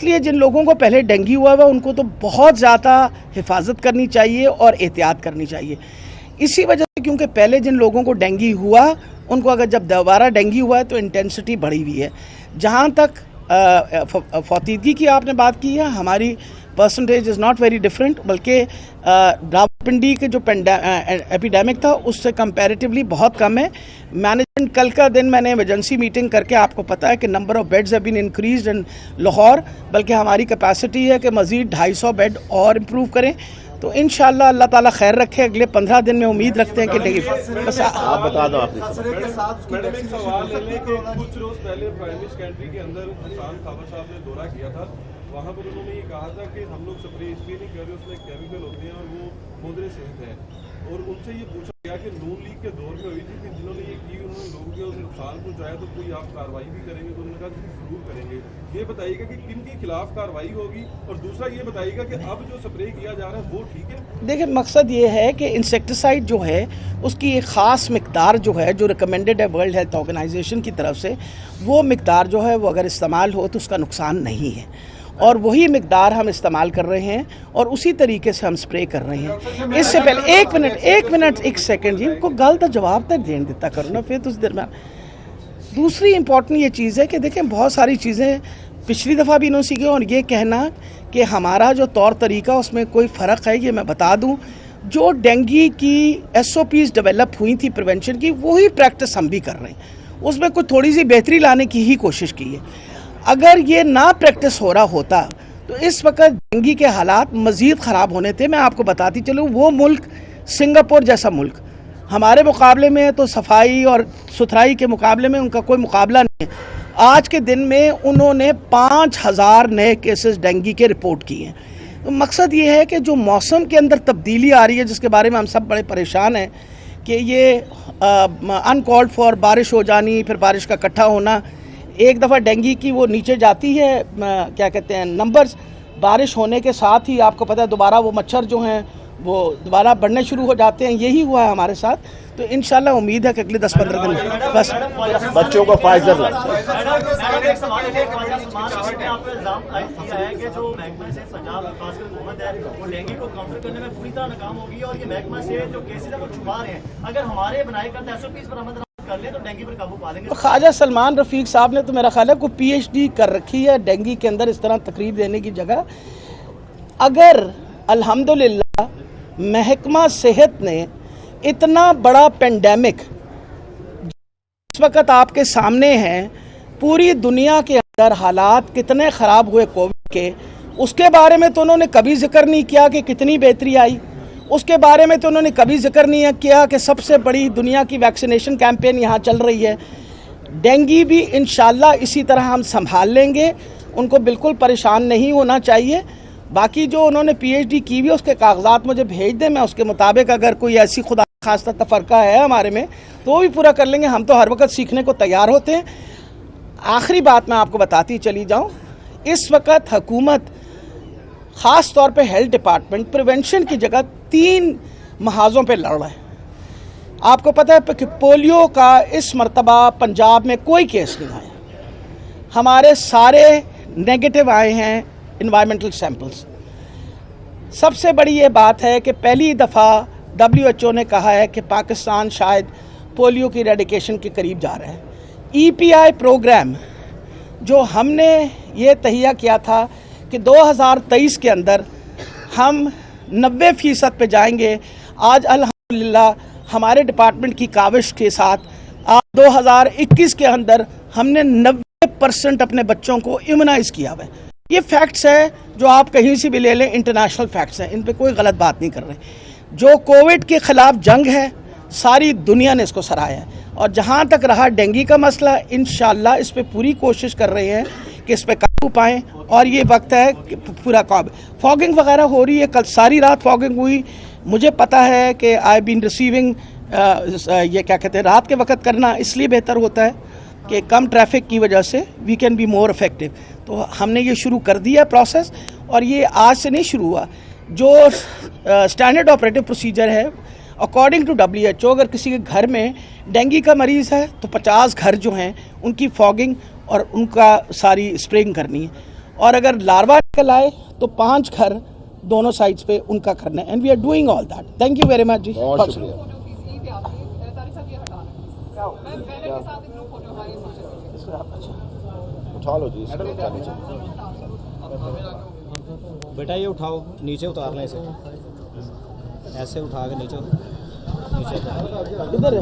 اس لیے جن لوگوں کو پہلے ڈینگی ہوا ہوا ان کو تو بہت زیادہ حفاظت کرنی چاہیے اور احتیاط کرنی چاہیے. اسی وجہ سے کیونکہ پہلے جن لوگوں کو ڈینگی ہوا ان کو اگر جب دوبارہ ڈینگی ہوا ہے تو انٹینسٹی بڑھی ہوئی ہے. جہاں تک فوتیدگی کی آپ نے بات کی ہے، ہماری percentage is not very different, بلکہ راولپنڈی کے جو ایپیڈیمک تھا اس سے کمپیریٹیولی بہت کم ہے. مینجمنٹ کل کا دن میں نے ایمرجنسی میٹنگ کر کے آپ کو پتا ہے کہ number of beds have been increased in Lahore, بلکہ ہماری کیپیسٹی ہے کہ مزید 250 بیڈ اور امپروو کریں. تو انشاءاللہ اللہ تعالیٰ خیر رکھے. اگلے 15 دن میں امید رکھتے ہیں کہ بس آپ بتا دو. آپ میڈم ایک سوال لے لیں کہ کچھ روز پہلے پرائمری سیکنڈری کے اندر حسان خابر صاحب نے دورہ کیا تھا، وہاں پر انہوں نے یہ کہا تھا کہ ہم لوگ سپرے اس لیے نہیں کر رہے، اس میں کیمیکل ہوتے ہیں اور وہ مضر صحت ہے. اور ان سے یہ پوچھا گیا کہ نون لیگ کے دور میں ہوئی تھی کہ جنہوں نے یہ کی انہوں نے لوگوں کے نقصان پہنچایا تو کوئی آپ کارروائی بھی کریں گے؟ تو انہوں نے کہا کہ ضرور کریں گے. یہ بتائیے گا کہ کن کے خلاف کارروائی ہوگی، اور دوسرا یہ بتائیے گا کہ اب جو سپرے کیا جا رہا ہے وہ ٹھیک ہے؟ دیکھیں مقصد یہ ہے کہ انسیکٹیسائڈ جو ہے اس کی ایک خاص مقدار جو ہے جو ریکمینڈڈ ہے ورلڈ ہیلتھ آرگنائزیشن کی طرف سے، وہ مقدار جو ہے وہ اگر استعمال ہو تو اس کا نقصان نہیں ہے، اور وہی مقدار ہم استعمال کر رہے ہیں اور اسی طریقے سے ہم سپرے کر رہے ہیں. اس سے پہلے ایک سیکنڈ جی کو گل کا جواب تک دین دیتا کرو نا. پھر تو اس درمیان دوسری امپورٹنٹ یہ چیز ہے کہ دیکھیں بہت ساری چیزیں پچھلی دفعہ بھی انہوں سیکھے، اور یہ کہنا کہ ہمارا جو طور طریقہ اس میں کوئی فرق ہے یہ میں بتا دوں. جو ڈینگی کی SOPs ڈیولپ ہوئی تھی پریونشن کی، وہی پریکٹس ہم بھی کر رہے ہیں. اس میں کوئی تھوڑی سی بہتری لانے کی ہی کوشش کی ہے. اگر یہ نہ پریکٹس ہو رہا ہوتا تو اس وقت ڈینگی کے حالات مزید خراب ہونے تھے. میں آپ کو بتاتی چلوں، وہ ملک سنگاپور جیسا ملک ہمارے مقابلے میں تو صفائی اور ستھرائی کے مقابلے میں ان کا کوئی مقابلہ نہیں ہے. آج کے دن میں انہوں نے 5000 نئے کیسز ڈینگی کے رپورٹ کیے ہیں. تو مقصد یہ ہے کہ جو موسم کے اندر تبدیلی آ رہی ہے جس کے بارے میں ہم سب بڑے پریشان ہیں کہ یہ ان کالڈ فار بارش ہو جانی، پھر بارش کا اکٹھا ہونا. ایک دفعہ ڈینگی کی وہ نیچے جاتی ہے کیا کہتے ہیں نمبرز، بارش ہونے کے ساتھ ہی آپ کو پتہ ہے دوبارہ وہ مچھر جو ہیں وہ دوبارہ بڑھنے شروع ہو جاتے ہیں. یہی ہوا ہے ہمارے ساتھ. تو انشاءاللہ امید ہے کہ اگلے 10-15 دن میں بس بچوں کو فائزر لگتا ہے. خواجہ سلمان رفیق صاحب نے تو میرا خیال ہے کوئی PhD کر رکھی ہے ڈینگی کے اندر اس طرح تقریر دینے کی جگہ. اگر الحمدللہ محکمہ صحت نے اتنا بڑا پینڈیمک اس وقت آپ کے سامنے ہے، پوری دنیا کے اندر حالات کتنے خراب ہوئے کووڈ کے، اس کے بارے میں تو انہوں نے کبھی ذکر نہیں کیا کہ کتنی بہتری آئی. اس کے بارے میں تو انہوں نے کبھی ذکر نہیں کیا کہ سب سے بڑی دنیا کی ویکسینیشن کیمپین یہاں چل رہی ہے. ڈینگی بھی انشاءاللہ اسی طرح ہم سنبھال لیں گے. ان کو بالکل پریشان نہیں ہونا چاہیے. باقی جو انہوں نے PhD کی ہوئی اس کے کاغذات مجھے بھیج دیں، میں اس کے مطابق اگر کوئی ایسی خدا خاصہ تفرقہ ہے ہمارے میں تو وہ بھی پورا کر لیں گے. ہم تو ہر وقت سیکھنے کو تیار ہوتے ہیں. آخری بات میں آپ کو بتاتی چلی جاؤں، اس وقت حکومت خاص طور پہ ہیلتھ ڈپارٹمنٹ پریونشن کی جگہ 3 محاذوں پہ لڑ رہا ہے. آپ کو پتہ ہے کہ پولیو کا اس مرتبہ پنجاب میں کوئی کیس نہیں آیا. ہمارے سارے نیگیٹو آئے ہیں انوائرمنٹل سیمپلز. سب سے بڑی یہ بات ہے کہ پہلی دفعہ WHO نے کہا ہے کہ پاکستان شاید پولیو کی ریڈیکیشن کے قریب جا رہا ہے. EPI پروگرام جو ہم نے یہ تہیہ کیا تھا کہ 2023 کے اندر ہم 90% پہ جائیں گے، آج الحمدللہ ہمارے ڈپارٹمنٹ کی کاوش کے ساتھ آج 2021 کے اندر ہم نے 90% اپنے بچوں کو ایمونائز کیا ہوا ہے. یہ فیکٹس ہے جو آپ کہیں سے بھی لے لیں، انٹرنیشنل فیکٹس ہیں، ان پہ کوئی غلط بات نہیں کر رہے. جو کووڈ کے خلاف جنگ ہے ساری دنیا نے اس کو سراہا ہے. اور جہاں تک رہا ڈینگی کا مسئلہ، انشاءاللہ اس پہ پوری کوشش کر رہے ہیں کہ اس پہ قابو پائیں، اور یہ وقت ہے کہ پورا قابو. فاگنگ وغیرہ ہو رہی ہے، کل ساری رات فاگنگ ہوئی. مجھے پتہ ہے کہ آئی بین ریسیونگ یہ کیا کہتے ہیں رات کے وقت کرنا اس لیے بہتر ہوتا ہے کہ کم ٹریفک کی وجہ سے we can be more effective. تو ہم نے یہ شروع کر دیا پروسیس، اور یہ آج سے نہیں شروع ہوا. جو اسٹینڈرڈ آپریٹو پروسیجر ہے اکارڈنگ ٹو WHO، اگر کسی کے گھر میں ڈینگی کا مریض ہے تو 50 گھر جو ہیں ان کی فاگنگ اور ان کا ساری اسپرینگ کرنی ہے. اور اگر لاروا نکل آئے تو 5 گھر دونوں سائڈس پہ ان کا کرنا ہے. And we are doing all that. Thank you very much جی. بہت شکریہ. اٹھا لو جی. بیٹا یہ اٹھاؤ, نیچے اتار لیں اسے, ایسے اٹھا کے نیچے ادھر ہے.